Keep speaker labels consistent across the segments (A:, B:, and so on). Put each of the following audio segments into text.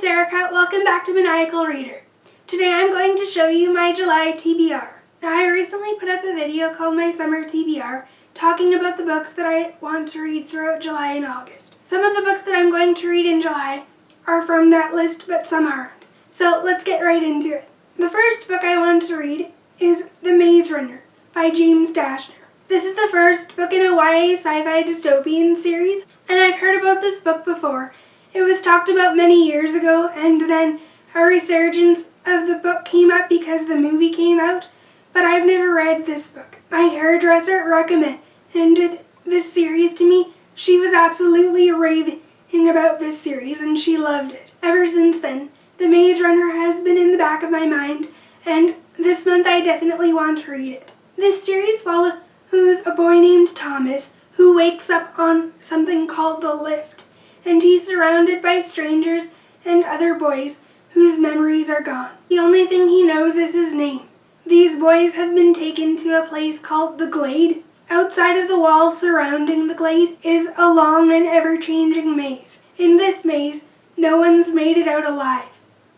A: it's Erica. Welcome back to Maniacal Reader. Today I'm going to show you my July TBR. Now I recently put up a video called my summer TBR talking about the books that I want to read throughout July and August. Some of the books that I'm going to read in July are from that list, but some aren't. So let's get right into it. The first book I want to read is The Maze Runner by James Dashner. This is the first book in a YA sci-fi dystopian series, and I've heard about this book before. It was talked about many years ago, and then a resurgence of the book came up because the movie came out, but I've never read this book. My hairdresser recommended this series to me. She was absolutely raving about this series, and she loved it. Ever since then, The Maze Runner has been in the back of my mind, and this month I definitely want to read it. This series follows a boy named Thomas who wakes up on something called the lift, and he's surrounded by strangers and other boys whose memories are gone. The only thing he knows is his name. These boys have been taken to a place called the Glade. Outside of the walls surrounding the Glade is a long and ever-changing maze. In this maze, no one's made it out alive.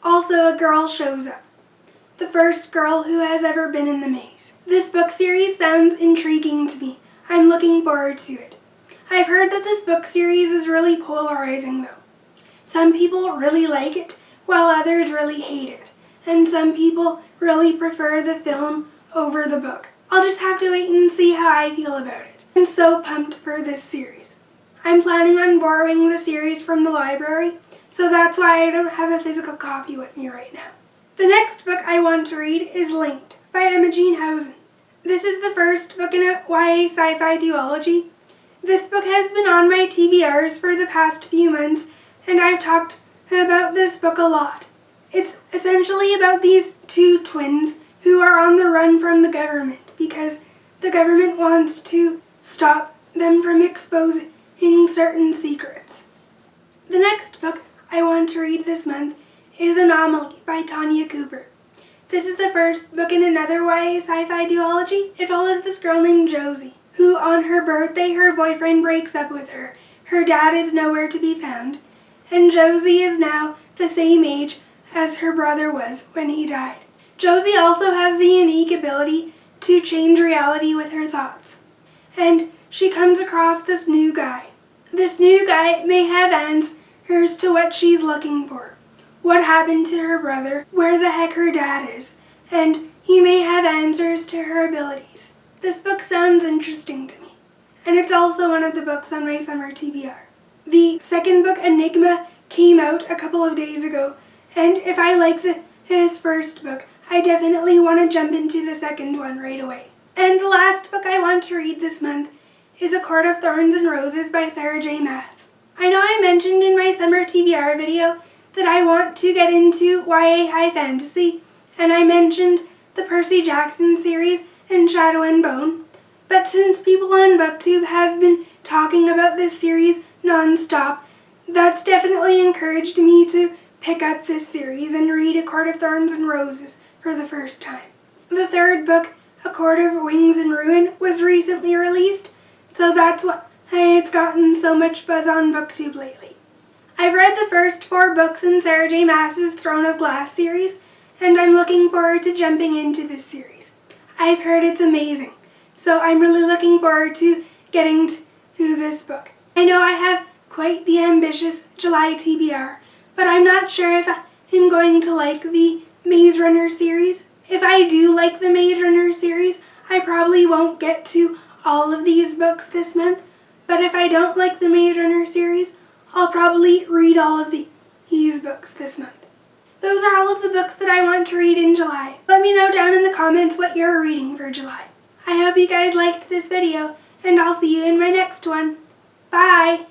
A: Also, a girl shows up. The first girl who has ever been in the maze. This book series sounds intriguing to me. I'm looking forward to it. I've heard that this book series is really polarizing though. Some people really like it, while others really hate it. And some people really prefer the film over the book. I'll just have to wait and see how I feel about it. I'm so pumped for this series. I'm planning on borrowing the series from the library, so that's why I don't have a physical copy with me right now. The next book I want to read is Linked by Emma Jean Housen. This is the first book in a YA sci-fi duology. This book has been on my TBRs for the past few months, and I've talked about this book a lot. It's essentially about these two twins who are on the run from the government because the government wants to stop them from exposing certain secrets. The next book I want to read this month is Anomaly by Tanya Cooper. This is the first book in another YA sci-fi duology. It follows this girl named Josie, who on her birthday her boyfriend breaks up with her. Her dad is nowhere to be found, and Josie is now the same age as her brother was when he died. Josie also has the unique ability to change reality with her thoughts, and she comes across this new guy. This new guy may have answers to what she's looking for. What happened to her brother, where the heck her dad is, and he may have answers to her abilities. This book sounds interesting to me, and it's also one of the books on my summer TBR. The second book, Enigma, came out a couple of days ago, and if I like his first book, I definitely want to jump into the second one right away. And the last book I want to read this month is A Court of Thorns and Roses by Sarah J. Maas. I know I mentioned in my summer TBR video that I want to get into YA high fantasy, and I mentioned the Percy Jackson series and Shadow and Bone, but since people on BookTube have been talking about this series non-stop, that's definitely encouraged me to pick up this series and read A Court of Thorns and Roses for the first time. The third book, A Court of Wings and Ruin, was recently released, so that's why it's gotten so much buzz on BookTube lately. I've read the first 4 books in Sarah J. Maas's Throne of Glass series, and I'm looking forward to jumping into this series. I've heard it's amazing, so I'm really looking forward to getting to this book. I know I have quite the ambitious July TBR, but I'm not sure if I'm going to like the Maze Runner series. If I do like the Maze Runner series, I probably won't get to all of these books this month, but if I don't like the Maze Runner series, I'll probably read all of these books this month. Those are all of the books that I want to read in July. Let me know down in the comments what you're reading for July. I hope you guys liked this video, and I'll see you in my next one. Bye!